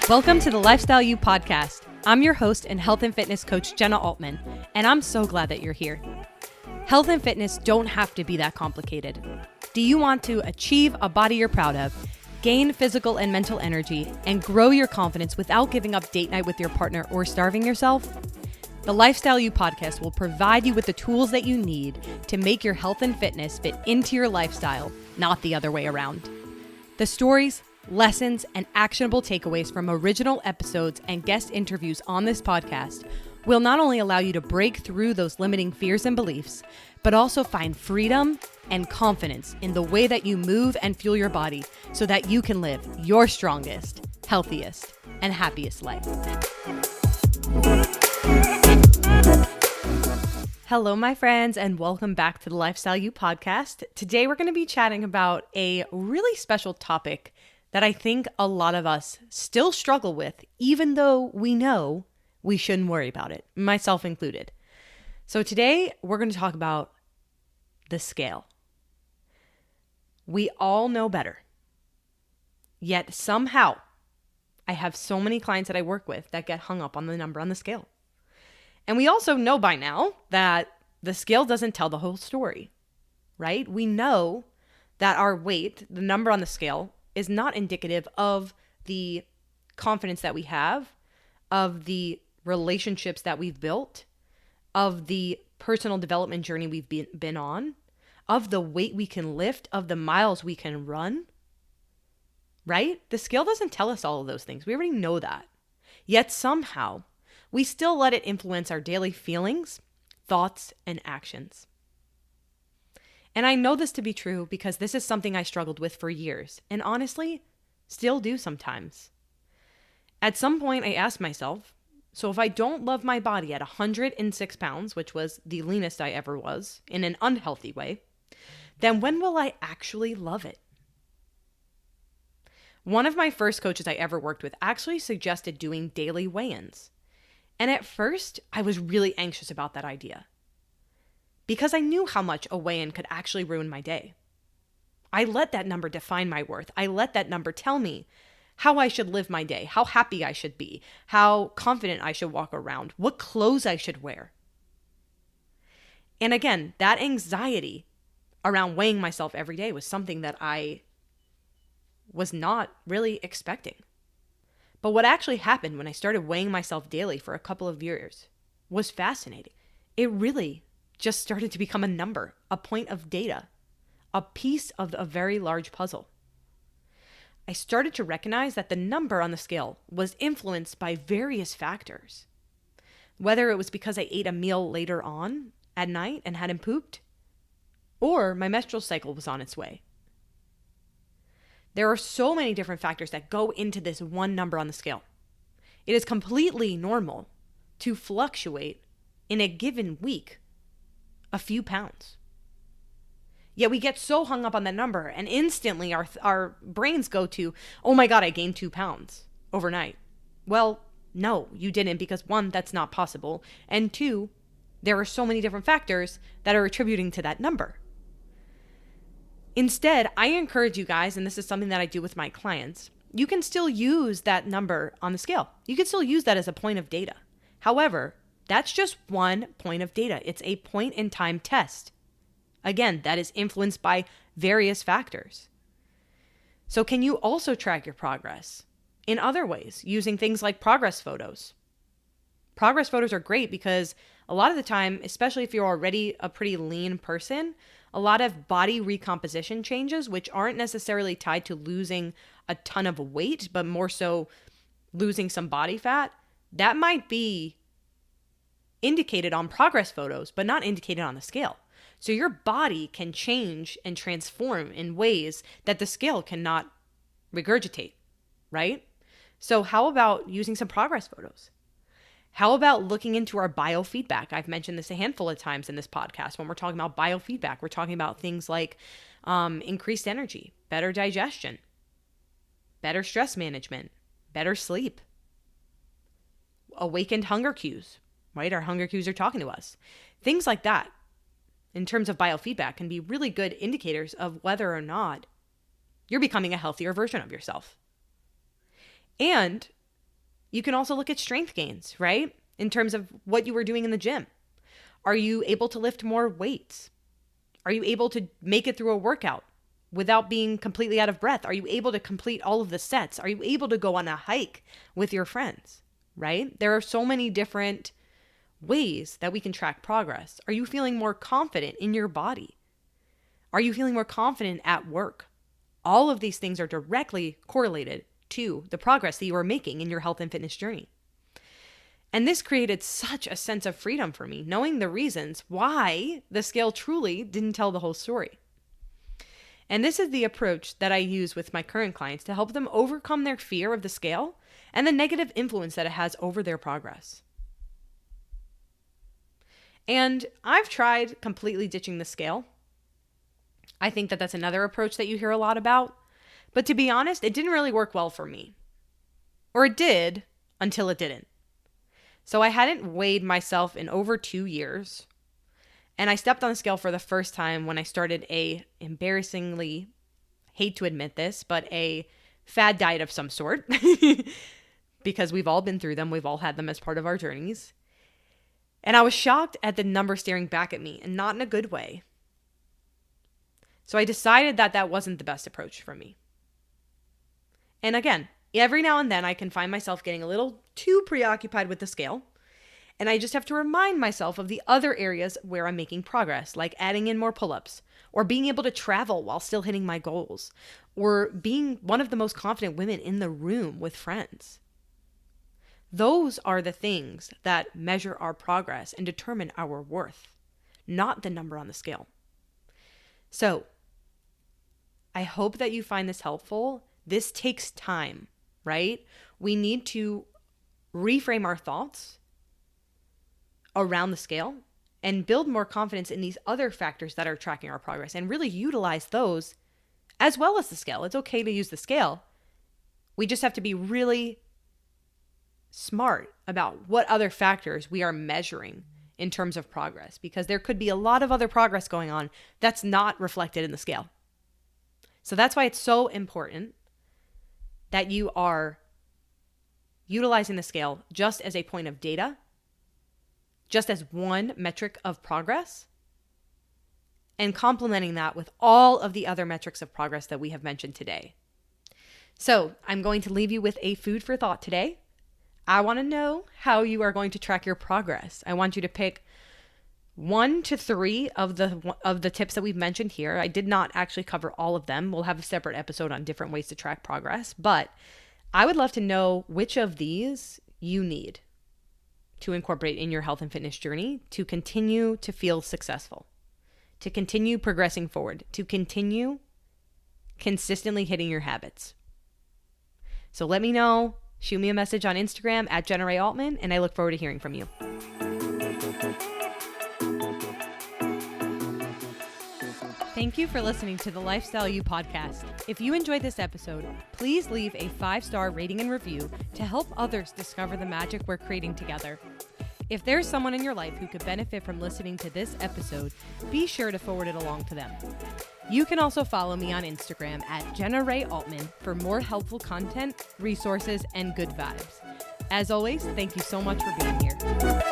Welcome to the Lifestyle You podcast. I'm your host and health and fitness coach, Jenna Altman, and I'm so glad that you're here. Health and fitness don't have to be that complicated. Do you want to achieve a body you're proud of, gain physical and mental energy, and grow your confidence without giving up date night with your partner or starving yourself? The Lifestyle You podcast will provide you with the tools that you need to make your health and fitness fit into your lifestyle, not the other way around. The stories, lessons, and actionable takeaways from original episodes and guest interviews on this podcast will not only allow you to break through those limiting fears and beliefs, but also find freedom and confidence in the way that you move and fuel your body so that you can live your strongest, healthiest, and happiest life. Hello, my friends, and welcome back to the Lifestyle You podcast. Today, we're going to be chatting about a really special topic that I think a lot of us still struggle with, even though we know we shouldn't worry about it, myself included. So today, we're going to talk about the scale. We all know better. Yet somehow, I have so many clients that I work with that get hung up on the number on the scale. And we also know by now that the scale doesn't tell the whole story, right? We know that our weight, the number on the scale, is not indicative of the confidence that we have, of the relationships that we've built, of the personal development journey we've been on, of the weight we can lift, of the miles we can run, right? The scale doesn't tell us all of those things. We already know that. Yet somehow, we still let it influence our daily feelings, thoughts, and actions. And I know this to be true because this is something I struggled with for years, and honestly, still do sometimes. At some point, I asked myself, so if I don't love my body at 106 pounds, which was the leanest I ever was, in an unhealthy way, then when will I actually love it? One of my first coaches I ever worked with actually suggested doing daily weigh-ins. And at first, I was really anxious about that idea because I knew how much a weigh-in could actually ruin my day. I let that number define my worth. I let that number tell me how I should live my day, how happy I should be, how confident I should walk around, what clothes I should wear. And again, that anxiety around weighing myself every day was something that I was not really expecting. But what actually happened when I started weighing myself daily for a couple of years was fascinating. It really just started to become a number, a point of data, a piece of a very large puzzle. I started to recognize that the number on the scale was influenced by various factors. Whether it was because I ate a meal later on at night and hadn't pooped, or my menstrual cycle was on its way. There are so many different factors that go into this one number on the scale. It is completely normal to fluctuate in a given week a few pounds. Yet we get so hung up on that number and instantly our brains go to, oh my God, I gained 2 pounds overnight. Well, no, you didn't, because one, that's not possible. And two, there are so many different factors that are attributing to that number. Instead, I encourage you guys, and this is something that I do with my clients, you can still use that number on the scale. You can still use that as a point of data. However, that's just one point of data. It's a point in time test. Again, that is influenced by various factors. So can you also track your progress in other ways using things like progress photos? Progress photos are great because a lot of the time, especially if you're already a pretty lean person, a lot of body recomposition changes, which aren't necessarily tied to losing a ton of weight, but more so losing some body fat, that might be indicated on progress photos, but not indicated on the scale. So your body can change and transform in ways that the scale cannot regurgitate, right? So how about using some progress photos? How about looking into our biofeedback? I've mentioned this a handful of times in this podcast. When we're talking about biofeedback, we're talking about things like increased energy, better digestion, better stress management, better sleep, awakened hunger cues, right? Our hunger cues are talking to us. Things like that, in terms of biofeedback, can be really good indicators of whether or not you're becoming a healthier version of yourself. And You can also look at strength gains, right? In terms of what you were doing in the gym. Are you able to lift more weights? Are you able to make it through a workout without being completely out of breath? Are you able to complete all of the sets? Are you able to go on a hike with your friends, right? There are so many different ways that we can track progress. Are you feeling more confident in your body? Are you feeling more confident at work? All of these things are directly correlated to the progress that you are making in your health and fitness journey. And this created such a sense of freedom for me, knowing the reasons why the scale truly didn't tell the whole story. And this is the approach that I use with my current clients to help them overcome their fear of the scale and the negative influence that it has over their progress. And I've tried completely ditching the scale. I think that that's another approach that you hear a lot about. But to be honest, it didn't really work well for me. Or it did until it didn't. So I hadn't weighed myself in over 2 years. And I stepped on the scale for the first time when I started a, embarrassingly, hate to admit this, but a fad diet of some sort. Because we've all been through them. We've all had them as part of our journeys. And I was shocked at the number staring back at me, and not in a good way. So I decided that that wasn't the best approach for me. And again, every now and then I can find myself getting a little too preoccupied with the scale. And I just have to remind myself of the other areas where I'm making progress, like adding in more pull-ups, or being able to travel while still hitting my goals, or being one of the most confident women in the room with friends. Those are the things that measure our progress and determine our worth, not the number on the scale. So, I hope that you find this helpful. This takes time, right? We need to reframe our thoughts around the scale and build more confidence in these other factors that are tracking our progress and really utilize those as well as the scale. It's okay to use the scale. We just have to be really smart about what other factors we are measuring in terms of progress, because there could be a lot of other progress going on that's not reflected in the scale. So that's why it's so important that you are utilizing the scale just as a point of data, just as one metric of progress, and complementing that with all of the other metrics of progress that we have mentioned today. So I'm going to leave you with a food for thought today. I want to know how you are going to track your progress. I want you to pick 1 to 3 of the tips that we've mentioned here. I did not actually cover all of them. We'll have a separate episode on different ways to track progress, but I would love to know which of these you need to incorporate in your health and fitness journey to continue to feel successful, to continue progressing forward, to continue consistently hitting your habits. So let me know. Shoot me a message on Instagram at Jenna Rae Altman, and I look forward to hearing from you. Thank you for listening to the Lifestyle You podcast. If you enjoyed this episode, please leave a 5-star rating and review to help others discover the magic we're creating together. If there's someone in your life who could benefit from listening to this episode, be sure to forward it along to them. You can also follow me on Instagram at Jenna Rae Altman for more helpful content, resources, and good vibes. As always, thank you so much for being here.